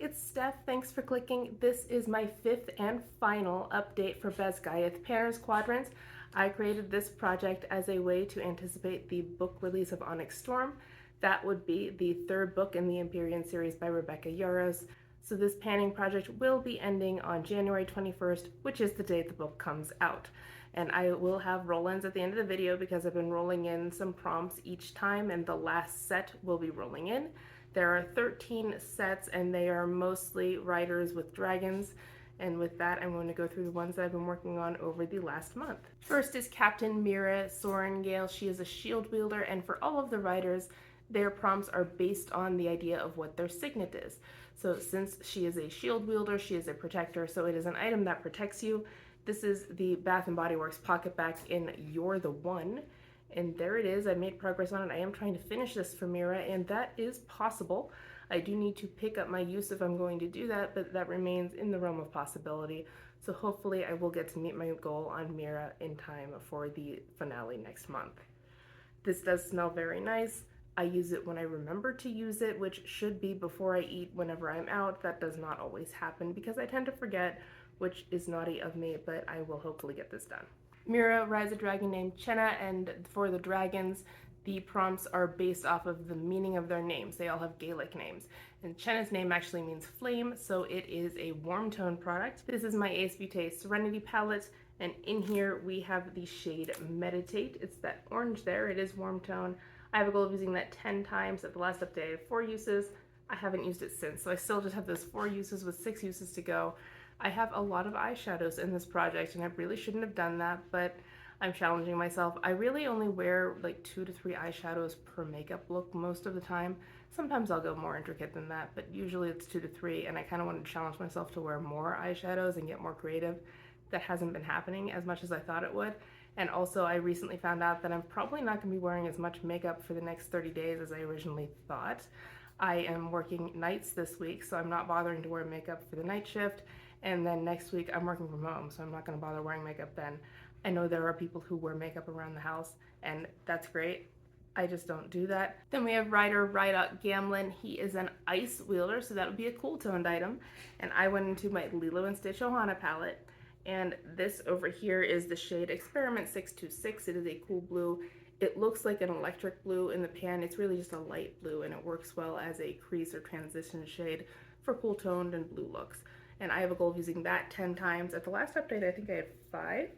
it's Steph. Thanks for clicking. This is my fifth and final update for Basgiath Pair's Quadrant. I created this project as a way to anticipate the book release of Onyx Storm. That would be the third book in the Empyrean series by Rebecca Yarros. So this panning project will be ending on January 21st, which is the date the book comes out. And I will have roll-ins at the end of the video because I've been rolling in some prompts each time, and the last set will be rolling in. There are 13 sets and they are mostly riders with dragons. And with that, I'm going to go through the ones that I've been working on over the last month. First is Captain Mira Sorrengail. She is a shield wielder, and for all of the riders, their prompts are based on the idea of what their signet is. So since she is a shield wielder, she is a protector, so it is an item that protects you. This is the Bath & Body Works pocket back in You're the One. And there it is. I made progress on it. I am trying to finish this for Mira, and that is possible. I do need to pick up my use if I'm going to do that, but that remains in the realm of possibility. So hopefully I will get to meet my goal on Mira in time for the finale next month. This does smell very nice. I use it when I remember to use it, which should be before I eat whenever I'm out. That does not always happen because I tend to forget, which is naughty of me, but I will hopefully get this done. Mira rides a dragon named Chenna, and for the dragons, the prompts are based off of the meaning of their names. They all have Gaelic names. And Chenna's name actually means flame, so it is a warm tone product. This is my Ace Beauté Serenity palette, and in here we have the shade Meditate. It's that orange there. It is warm tone. I have a goal of using that 10 times. At the last update, I had 4 uses. I haven't used it since, so I still just have those 4 uses with 6 uses to go. I have a lot of eyeshadows in this project, and I really shouldn't have done that, but I'm challenging myself. I really only wear like 2 to 3 eyeshadows per makeup look most of the time. Sometimes I'll go more intricate than that, but usually it's 2 to 3, and I kind of want to challenge myself to wear more eyeshadows and get more creative. That hasn't been happening as much as I thought it would. And also I recently found out that I'm probably not going to be wearing as much makeup for the next 30 days as I originally thought. I am working nights this week, so I'm not bothering to wear makeup for the night shift. And then next week I'm working from home, so I'm not going to bother wearing makeup then. I know there are people who wear makeup around the house, and that's great. I just don't do that. Then we have Rider Rhydock Gamlin. He is an ice wielder, so that would be a cool toned item. And I went into my Lilo and Stitch Ohana palette, and this over here is the shade Experiment 626. It is a cool blue. It looks like an electric blue in the pan. It's really just a light blue, and it works well as a crease or transition shade for cool toned and blue looks. And I have a goal of using that 10 times. At the last update, I think I had 5,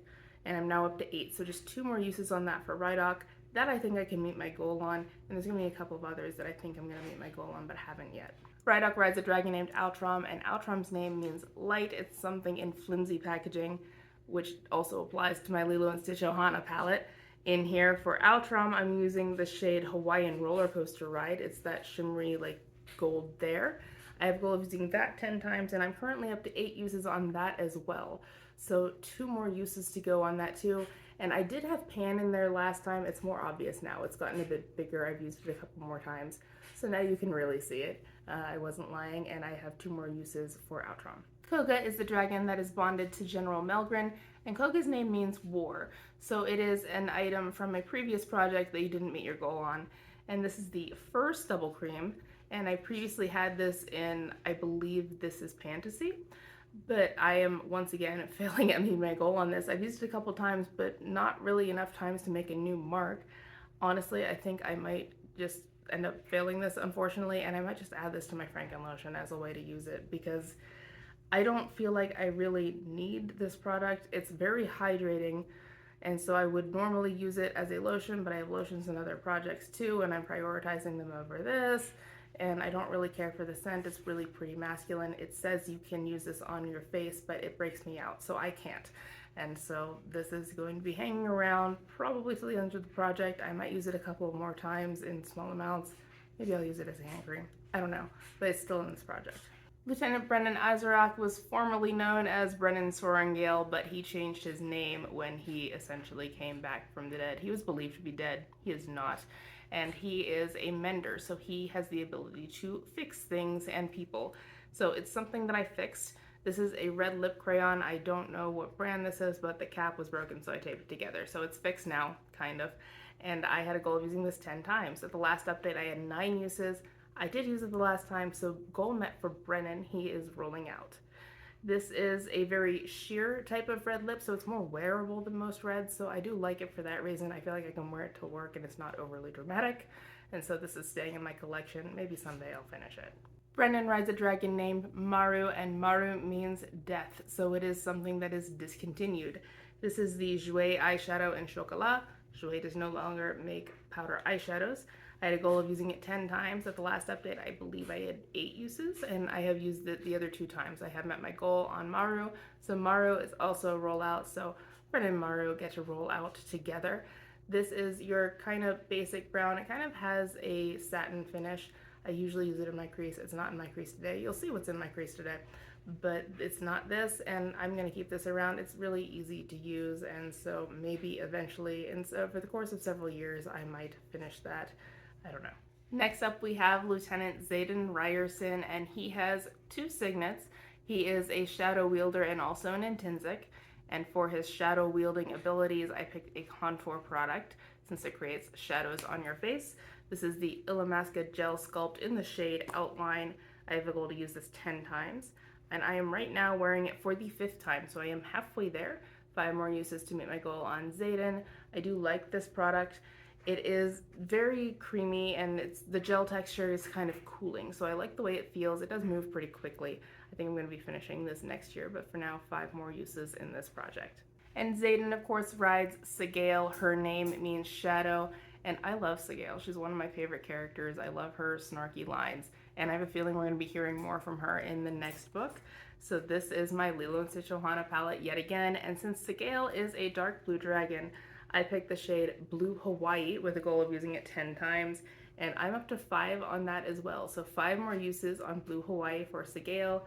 and I'm now up to 8. So just 2 more uses on that for Rhydock. That I think I can meet my goal on, and there's gonna be a couple of others that I think I'm gonna meet my goal on, but haven't yet. Rhydock rides a dragon named Outrom, and Outrom's name means light. It's something in flimsy packaging, which also applies to my Lilo and Stitch Ohana palette. In here for Outrom, I'm using the shade Hawaiian Roller Coaster Ride. It's that shimmery like gold there. I have a goal of using that 10 times, and I'm currently up to 8 uses on that as well. So 2 more uses to go on that too. And I did have pan in there last time. It's more obvious now. It's gotten a bit bigger. I've used it a couple more times. So now you can really see it. I wasn't lying, and I have 2 more uses for Outrom. Codagh is the dragon that is bonded to General Melgren, and Coga's name means war. So it is an item from a previous project that you didn't meet your goal on. And this is the first double cream. And I previously had this in, I believe this is Fantasy, but I am once again failing at meeting my goal on this. I've used it a couple times, but not really enough times to make a new mark. Honestly, I think I might just end up failing this, unfortunately, and I might just add this to my Franken lotion as a way to use it because I don't feel like I really need this product. It's very hydrating, and so I would normally use it as a lotion, but I have lotions in other projects too, and I'm prioritizing them over this. And I don't really care for the scent. It's really pretty masculine. It says you can use this on your face, but it breaks me out, so I can't. And so this is going to be hanging around probably till the end of the project. I might use it a couple more times in small amounts. Maybe I'll use it as a hand cream. I don't know, but it's still in this project. Lieutenant Brennan Aisereigh was formerly known as Mira Sorrengail, but he changed his name when he essentially came back from the dead. He was believed to be dead. He is not. And he is a mender, so he has the ability to fix things and people. So it's something that I fixed. This is a red lip crayon. I don't know what brand this is, but the cap was broken, so I taped it together. So it's fixed now, kind of. And I had a goal of using this 10 times. At the last update, I had 9 uses. I did use it the last time, so goal met for Brennan. He is rolling out. This is a very sheer type of red lip, so it's more wearable than most reds, so I do like it for that reason. I feel like I can wear it to work and it's not overly dramatic, and so this is staying in my collection. Maybe someday I'll finish it. Brennan rides a dragon named Maru, and Maru means death, so it is something that is discontinued. This is the Jouet eyeshadow in Chocolat. Jouet does no longer make powder eyeshadows. I had a goal of using it 10 times. At the last update, I believe I had 8 uses, and I have used it the other 2 times. I have met my goal on Maru, so Maru is also a rollout, so Brennan and Maru get to roll out together. This is your kind of basic brown. It kind of has a satin finish. I usually use it in my crease. It's not in my crease today. You'll see what's in my crease today, but it's not this, and I'm gonna keep this around. It's really easy to use, and so maybe eventually, and so for the course of several years, I might finish that. I don't know. Next up, we have Lieutenant Xaden Riorson, and he has 2 signets. He is a shadow wielder and also an intrinsic, and for his shadow wielding abilities, I picked a contour product since it creates shadows on your face. This is the Illamasqua Gel Sculpt in the shade Outline. I have a goal to use this 10 times, and I am right now wearing it for the 5th time, so I am halfway there. 5 more uses to meet my goal on Xaden. I do like this product. It is very creamy, and the gel texture is kind of cooling, so I like the way it feels. It does move pretty quickly. I think I'm going to be finishing this next year, but for now, 5 more uses in this project. And Xaden, of course, rides Sgaeyl. Her name means shadow, and I love Sgaeyl. She's one of my favorite characters. I love her snarky lines, and I have a feeling we're going to be hearing more from her in the next book. So this is my Lilo & Stitch Ohana palette yet again, and since Sgaeyl is a dark blue dragon, I picked the shade Blue Hawaii with a goal of using it 10 times, and I'm up to 5 on that as well. So 5 more uses on Blue Hawaii for Sgaeyl.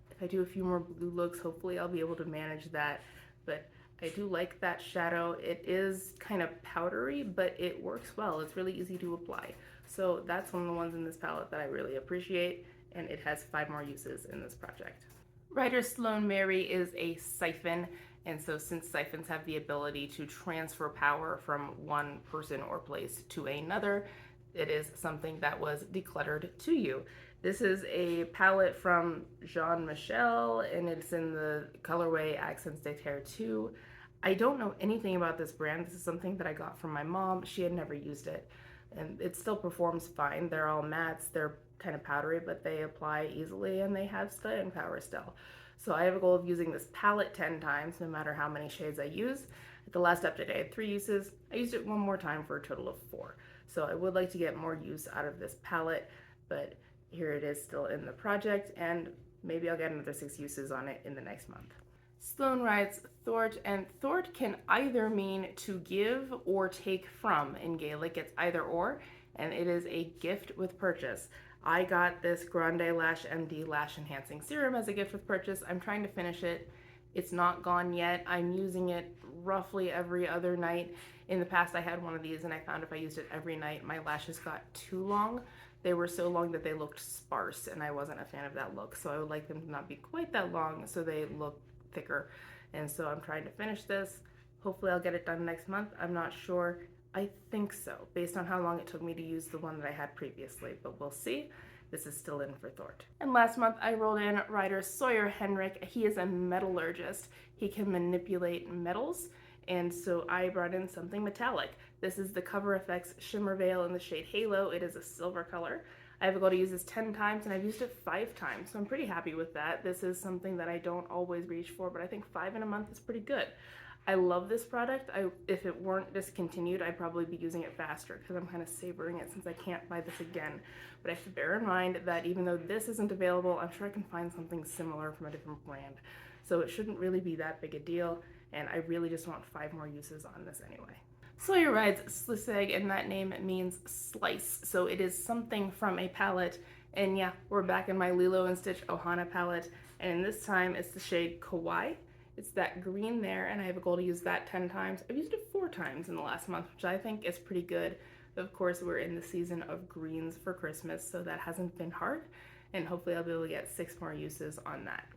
If I do a few more blue looks, hopefully I'll be able to manage that, but I do like that shadow. It is kind of powdery, but it works well. It's really easy to apply. So that's one of the ones in this palette that I really appreciate, and it has 5 more uses in this project. Writer Sloane Mary is a siphon. And so since siphons have the ability to transfer power from one person or place to another, it is something that was decluttered to you. This is a palette from Jean Michel, and it's in the colorway Accents de Terre 2. I don't know anything about this brand. This is something that I got from my mom. She had never used it, and it still performs fine. They're all mattes. They're kind of powdery, but they apply easily, and they have staying power still. So I have a goal of using this palette 10 times, no matter how many shades I use. At the last update, I had 3 uses. I used it 1 more time for a total of 4. So I would like to get more use out of this palette, but here it is still in the project, and maybe I'll get another 6 uses on it in the next month. Sloane rides Thort, and Thort can either mean to give or take from. In Gaelic, it's either or, and it is a gift with purchase. I got this Grande Lash MD Lash Enhancing Serum as a gift with purchase. I'm trying to finish it. It's not gone yet. I'm using it roughly every other night. In the past, I had one of these, and I found if I used it every night, my lashes got too long. They were so long that they looked sparse, and I wasn't a fan of that look. So I would like them to not be quite that long so they look thicker. And so I'm trying to finish this. Hopefully I'll get it done next month. I'm not sure. I think so, based on how long it took me to use the one that I had previously, but we'll see. This is still in for Thort. And last month I rolled in writer Sawyer Henrick. He is a metallurgist. He can manipulate metals, and so I brought in something metallic. This is the Cover FX Shimmer Veil in the shade Halo. It is a silver color. I have a goal to use this 10 times, and I've used it 5 times, so I'm pretty happy with that. This is something that I don't always reach for, but I think 5 in a month is pretty good. I love this product. If it weren't discontinued, I'd probably be using it faster because I'm kind of savoring it since I can't buy this again. But I have to bear in mind that even though this isn't available, I'm sure I can find something similar from a different brand. So it shouldn't really be that big a deal, and I really just want 5 more uses on this anyway. Sawyer rides Sliseg, and that name means slice. So it is something from a palette, and yeah, we're back in my Lilo & Stitch Ohana palette, and this time it's the shade Kawaii. It's that green there, and I have a goal to use that 10 times. I've used it 4 times in the last month, which I think is pretty good. Of course, we're in the season of greens for Christmas, so that hasn't been hard, and hopefully I'll be able to get 6 more uses on that.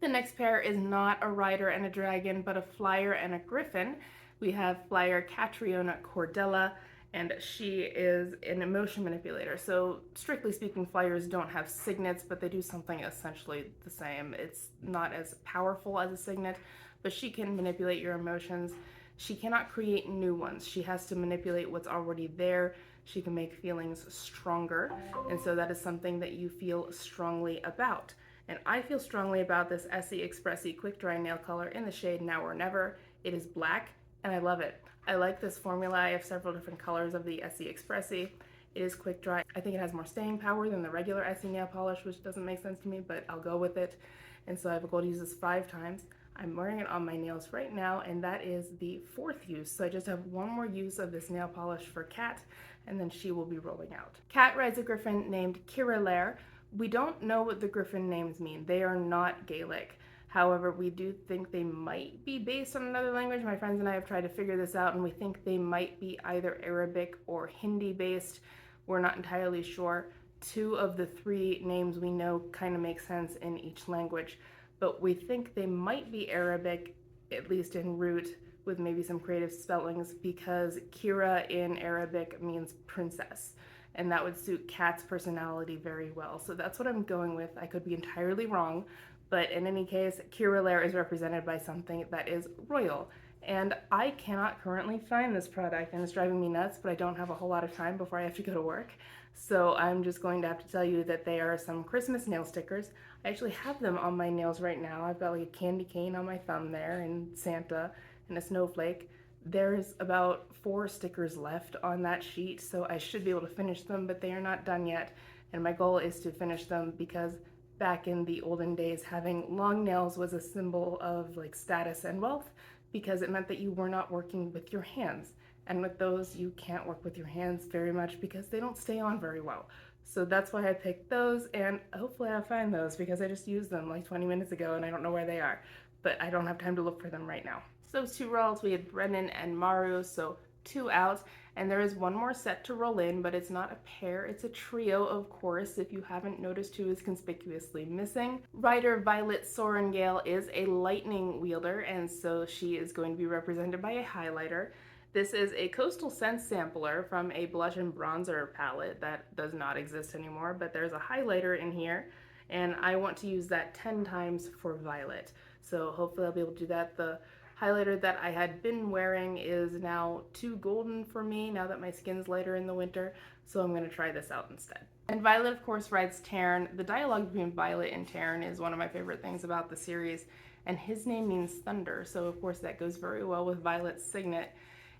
The next pair is not a rider and a dragon, but a flyer and a griffin. We have flyer Catriona Cordella, and she is an emotion manipulator. So strictly speaking, flyers don't have signets, but they do something essentially the same. It's not as powerful as a signet, but she can manipulate your emotions. She cannot create new ones. She has to manipulate what's already there. She can make feelings stronger, and so that is something that you feel strongly about. And I feel strongly about this Essie Expressi Quick Dry Nail Color in the shade Now or Never. It is black, and I love it. I like this formula. I have several different colors of the Essie Expressi. It is quick dry. I think it has more staying power than the regular Essie nail polish, which doesn't make sense to me, but I'll go with it. And so I have a goal to use this 5 times. I'm wearing it on my nails right now, and that is the 4th use. So I just have one more use of this nail polish for Cath, and then she will be rolling out. Cath rides a griffin named Cuir. We don't know what the griffin names mean. They are not Gaelic. However, we do think they might be based on another language. My friends and I have tried to figure this out, and we think they might be either Arabic or Hindi based. We're not entirely sure. 2 of the 3 names we know kind of make sense in each language, but we think they might be Arabic, at least in root, with maybe some creative spellings, because Kira in Arabic means princess, and that would suit Cath's personality very well. So that's what I'm going with. I could be entirely wrong, but in any case, Cuir is represented by something that is royal. And I cannot currently find this product, and it's driving me nuts, but I don't have a whole lot of time before I have to go to work. So I'm just going to have to tell you that they are some Christmas nail stickers. I actually have them on my nails right now. I've got like a candy cane on my thumb there, and Santa, and a snowflake. There's about 4 stickers left on that sheet, so I should be able to finish them, but they are not done yet. And my goal is to finish them because back in the olden days, having long nails was a symbol of like status and wealth, because it meant that you were not working with your hands. And with those, you can't work with your hands very much because they don't stay on very well. So that's why I picked those, and hopefully I'll find those because I just used them like 20 minutes ago and I don't know where they are, but I don't have time to look for them right now. So those 2 rolls, we had Brennan and Maru, so 2 out, and there is 1 more set to roll in, but it's not a pair, it's a trio, of course, if you haven't noticed who is conspicuously missing. Rider Mira Sorrengail is a lightning wielder, and so she is going to be represented by a highlighter. This is a Coastal Scents sampler from a blush and bronzer palette that does not exist anymore, but there's a highlighter in here, and I want to use that 10 times for Violet. So hopefully I'll be able to do that. The highlighter that I had been wearing is now too golden for me now that my skin's lighter in the winter, so I'm going to try this out instead. And Violet, of course, rides Teine. The dialogue between Violet and Teine is one of my favorite things about the series, and his name means thunder, so of course that goes very well with Violet's signet,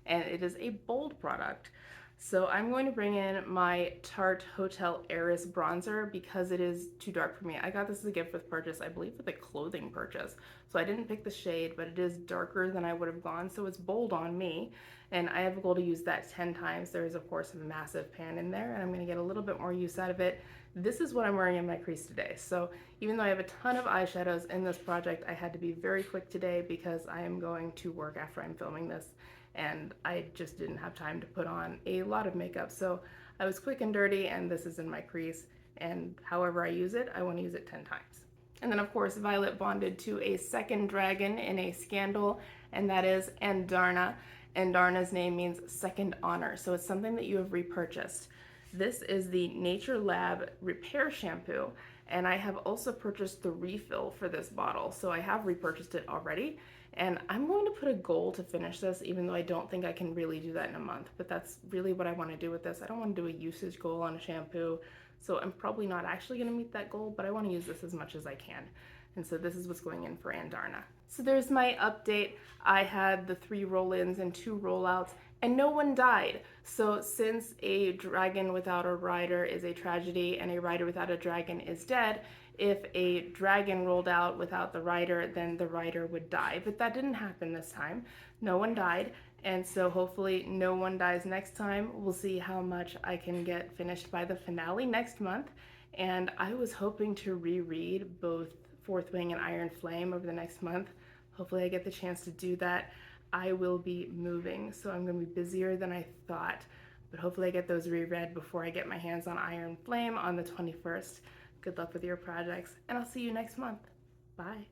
and it is a bold product. So I'm going to bring in my Tarte Hotel Heiress bronzer because it is too dark for me. I got this as a gift with purchase, I believe with a clothing purchase. So I didn't pick the shade, but it is darker than I would have gone, so it's bold on me. And I have a goal to use that 10 times. There is, of course, a massive pan in there, and I'm gonna get a little bit more use out of it. This is what I'm wearing in my crease today. So even though I have a ton of eyeshadows in this project, I had to be very quick today because I am going to work after I'm filming this, and I just didn't have time to put on a lot of makeup. So I was quick and dirty, and this is in my crease, and however I use it, I want to use it 10 times. And then of course Violet bonded to a second dragon in a scandal, and that is Andarna. Andarna's name means second honor, so it's something that you have repurchased. This is the Nature Lab Repair Shampoo, and I have also purchased the refill for this bottle, so I have repurchased it already. And I'm going to put a goal to finish this, even though I don't think I can really do that in a month, but that's really what I want to do with this. I don't want to do a usage goal on a shampoo, so I'm probably not actually going to meet that goal, but I want to use this as much as I can. And so this is what's going in for Andarna. So there's my update. I had the 3 roll-ins and 2 rollouts, and no one died. So since a dragon without a rider is a tragedy and a rider without a dragon is dead, if a dragon rolled out without the rider, then the rider would die. But that didn't happen this time. No one died, and so hopefully no one dies next time. We'll see how much I can get finished by the finale next month. And I was hoping to reread both Fourth Wing and Iron Flame over the next month. Hopefully I get the chance to do that. I will be moving, so I'm going to be busier than I thought, but hopefully I get those reread before I get my hands on Iron Flame on the 21st. Good luck with your projects, and I'll see you next month. Bye.